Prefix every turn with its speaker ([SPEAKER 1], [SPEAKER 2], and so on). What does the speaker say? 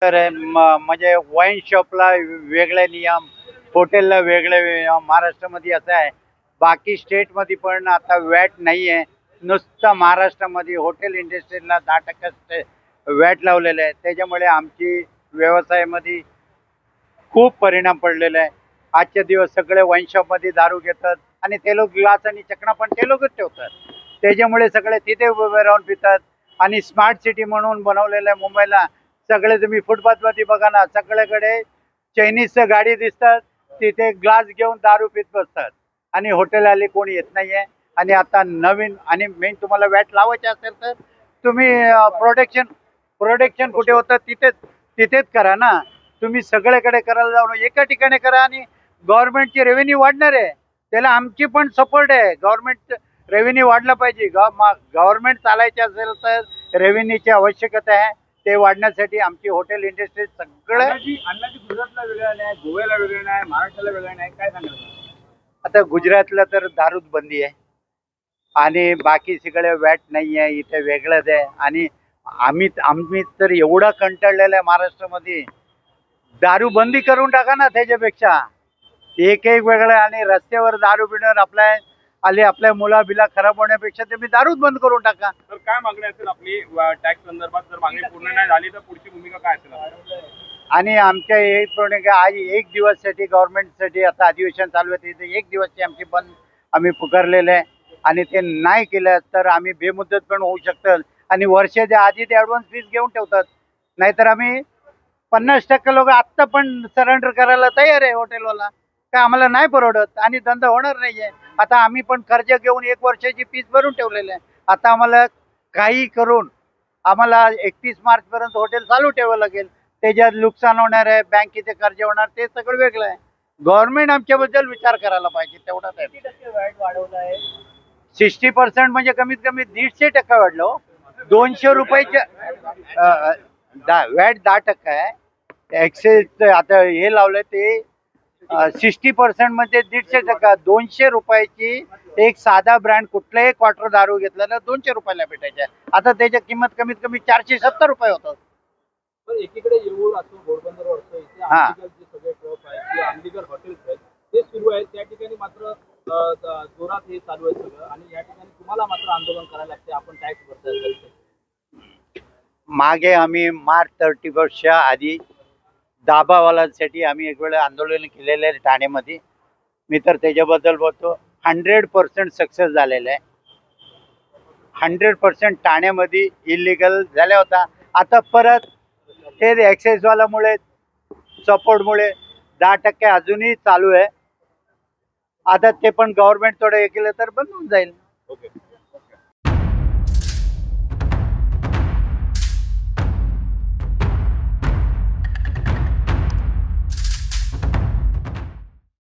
[SPEAKER 1] तर म्हणजे वाईन शॉपला वेगळे नियम, हॉटेलला वेगळे नियम महाराष्ट्रामध्ये असं आहे. बाकी स्टेटमध्ये पण आता वॅट नाही आहे. नुसतं महाराष्ट्रामध्ये हॉटेल इंडस्ट्रीला 10% वॅट लावलेलं आहे. त्याच्यामुळे आमची व्यवसायामध्ये खूप परिणाम पडलेला आहे. आजचे दिवस सगळे वाईन शॉपमध्ये दारू घेतात आणि ते लोक ग्लास आणि चकणा पण ते लोकच ठेवतात. त्याच्यामुळे सगळे तिथे उभे राहून पितात. आणि स्मार्ट सिटी म्हणून बनवलेलं आहे मुंबईला. सगळे तुम्ही फुटपाथवरती बघा ना, सगळीकडे चायनीजचं गाडी दिसतात, तिथे ग्लास घेऊन दारू पित बसतात आणि हॉटेल आले कोणी येत नाहीये. आणि आता नवीन आणि मेन तुम्हाला वॅट लावायचे असेल तर तुम्ही प्रोडक्शन कुठे होतं तिथेच करा ना. तुम्ही सगळीकडे करायला जाऊन एका ठिकाणी करा आणि गव्हर्नमेंटची रेव्हेन्यू वाढणार आहे. त्याला आमची पण सपोर्ट आहे. गव्हर्नमेंट रेव्हेन्यू वाढला पाहिजे. गव्हर्नमेंट चालायचे असेल तर रेव्हेन्यूची आवश्यकता आहे. ते वाढण्यासाठी आमची हॉटेल इंडस्ट्री सगळं
[SPEAKER 2] अन्नाची गुजरातला वेगळं नाही, गोव्याला वेगळं नाही, महाराष्ट्राला वेगळं नाही, काय सांगाल?
[SPEAKER 1] आता गुजरातला तर दारूच बंदी आहे आणि बाकी सगळे वॅट नाही आहे, इथे वेगळंच आहे. आणि आम्ही तर एवढा कंटाळलेला आहे महाराष्ट्रामध्ये. दारू बंदी करून टाका ना. त्याच्यापेक्षा एक वेगळं आणि रस्त्यावर दारू पिण्यावर आपल्या मुला खराब होण्यापेक्षा तुम्ही दारूच बंद करून टाका.
[SPEAKER 2] तर काय मागणी असेल आपली टॅक्स संदर्भात? जर मागणी पूर्ण नाही झाली तर पुढची भूमिका काय असेल?
[SPEAKER 1] आणि आमच्या एक भूमिका आज एक दिवससाठी गव्हर्नमेंटसाठी आता अधिवेशन चालू आहे, तिथे एक दिवसची आमची बंद आम्ही पुकारलेलं आहे. आणि ते नाही केलं तर आम्ही बेमुदत पण होऊ शकतं. आणि वर्षाच्या आधी ते ॲडव्हान्स फीस घेऊन ठेवतात. नाहीतर आम्ही 50% लोक आत्ता पण सरेंडर करायला तयार आहे हॉटेलवाला. काय आम्हाला नाही परवडत आणि धंदा होणार नाहीये. आता आम्ही पण कर्ज घेऊन 1 वर्षाची फीस भरून ठेवलेलं आहे. आता आम्हाला काही करून आम्हाला 31 मार्चपर्यंत हॉटेल चालू ठेवावं लागेल. त्याच्यात नुकसान होणार आहे, बँकेचे कर्ज होणार, ते सगळं वेगळं आहे. गव्हर्नमेंट आमच्याबद्दल विचार करायला पाहिजे. तेवढाच आहे. 60% म्हणजे कमीत कमी 150% वाढलं. 200 रुपयाचे वॅट 10% आहे. एक्सेस आता हे लावलं ते 60% म्हणजे 150%. 200 रुपयाची एक साधा ब्रँड कुठलाही क्वार्टर दारू घेतला ना 200 रुपयाला भेटायचे. आता त्याची किंमत कमीत कमी 470 रुपये होतात.
[SPEAKER 2] एकीकडे येऊर असो, घोडबंदर असो, इथे अंबिगल जे सगळे ट्रक आहेत किंवा अंबिगल हॉटेल्स आहेत ते सुरू आहेत, त्या ठिकाणी मात्र जोरात हे चालू आहे सगळं. आणि या ठिकाणी तुम्हाला मात्र आंदोलन करायला लागते. आपण टॅक्स भरताय.
[SPEAKER 1] मागे आम्ही मार्च 31 आधी दाबावाल्यांसाठी आम्ही एक वेळा आंदोलन केलेलं आहे ठाण्यामध्ये. मी तर त्याच्याबद्दल बोलतो 100% सक्सेस झालेलं आहे. 100% ठाण्यामध्ये इलिगल झाल्या होता. आता परत हे एक्साईजवाल्यामुळे सपोर्टमुळे 10% अजूनही चालू आहे. आता ते पण गव्हर्नमेंट थोडं हे केलं तर बंद होऊन जाईल.